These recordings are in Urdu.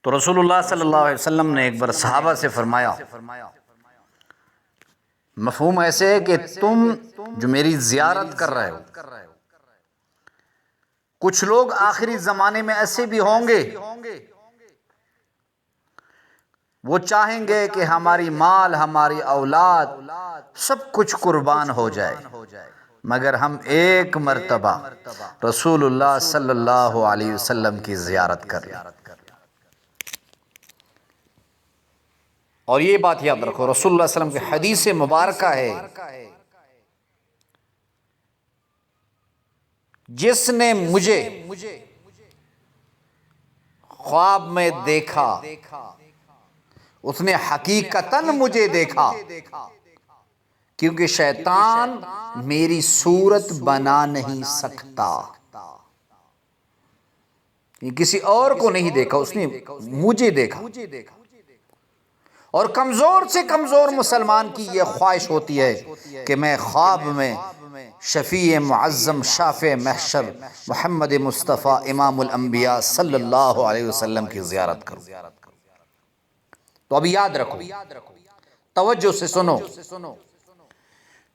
تو رسول اللہ صلی اللہ علیہ وسلم نے ایک بار صحابہ سے فرمایا، مفہوم ایسے ہے کہ تم جو میری زیارت کر رہے ہو، کچھ لوگ آخری زمانے میں ایسے بھی ہوں گے، وہ چاہیں گے کہ ہماری مال، ہماری اولاد سب کچھ قربان ہو جائے، مگر ہم ایک مرتبہ رسول اللہ صلی اللہ علیہ وسلم کی زیارت کر لیں۔ اور یہ بات یاد رکھو، رسول اللہ صلی اللہ علیہ وسلم کی حدیث مبارکہ ہے، جس نے مجھے خواب میں دیکھا اس نے حقیقتاً مجھے دیکھا، کیونکہ شیطان میری صورت بنا نہیں سکتا۔ یہ کسی اور کو نہیں دیکھا، اس نے مجھے دیکھا۔ اور کمزور سے کمزور مسلمان کی یہ خواہش ہوتی ہے کہ میں خواب میں شفیع معظم شافع محشر محمد مصطفیٰ امام الانبیاء صلی اللہ علیہ وسلم کی زیارت کروں۔ تو اب یاد رکھو، توجہ سے سنو،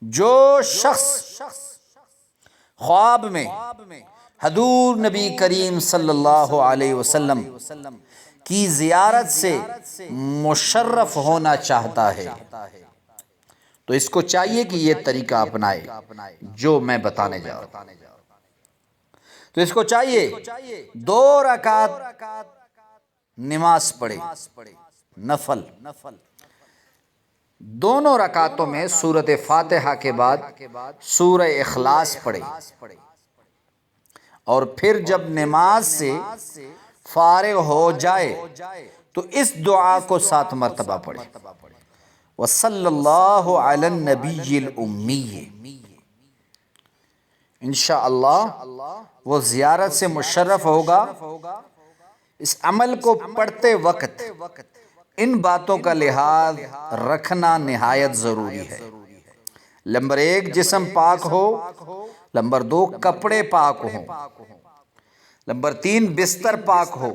جو شخص خواب میں حضور نبی کریم صلی اللہ علیہ وسلم کی زیارت سے مشرف ہونا چاہتا ہے تو اس کو چاہیے کہ یہ طریقہ اپنائے جو میں بتانے جا رہا ہوں۔ تو اس کو چاہیے 2 رکعت نماز پڑھے، نفل، دونوں رکعتوں میں سورۃ فاتحہ کے بعد سورہ اخلاص پڑھے، اور پھر جب نماز سے فارغ ہو جائے تو اس دعا کو 7 مرتبہ پڑھے، وصلی اللہ علی النبی الأمی۔ انشاءاللہ وہ زیارت سے مشرف ہوگا۔ اس عمل کو پڑھتے وقت ان باتوں کا لحاظ رکھنا نہایت ضروری ہے۔ نمبر 1 جسم پاک ہو، نمبر 2 کپڑے پاک ہوں، نمبر 3 بستر پاک ہو،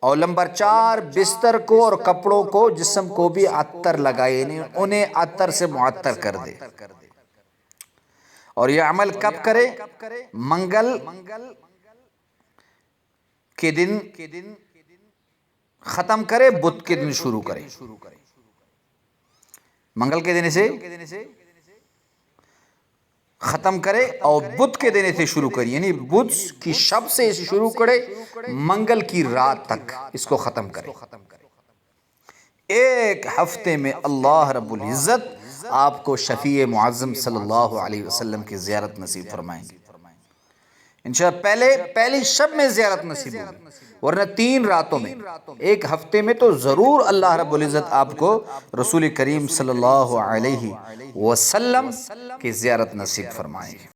اور نمبر 4 بستر کو اور کپڑوں کو، جسم کو بھی عطر لگائے، یعنی انہیں عطر سے معطر کر دے۔ اور یہ عمل کب کرے؟ منگل کے دن ختم کرے، بدھ کے دن شروع کرے۔ منگل کے دن سے ختم کرے اور بدھ کے دن سے شروع کرے، یعنی بدھ کی شب سے اسے شروع کرے، منگل کی رات تک اس کو ختم کرے۔ ایک ہفتے میں اللہ رب العزت آپ کو شفیع معظم صلی اللہ علیہ وسلم کی زیارت نصیب فرمائیں گے۔ انشاءاللہ پہلی شب میں زیارت نصیب ہوگی، ورنہ 3 راتوں میں، ایک ہفتے میں تو ضرور اللہ رب العزت آپ کو رسول کریم صلی اللہ علیہ وسلم کی زیارت نصیب فرمائیں گے۔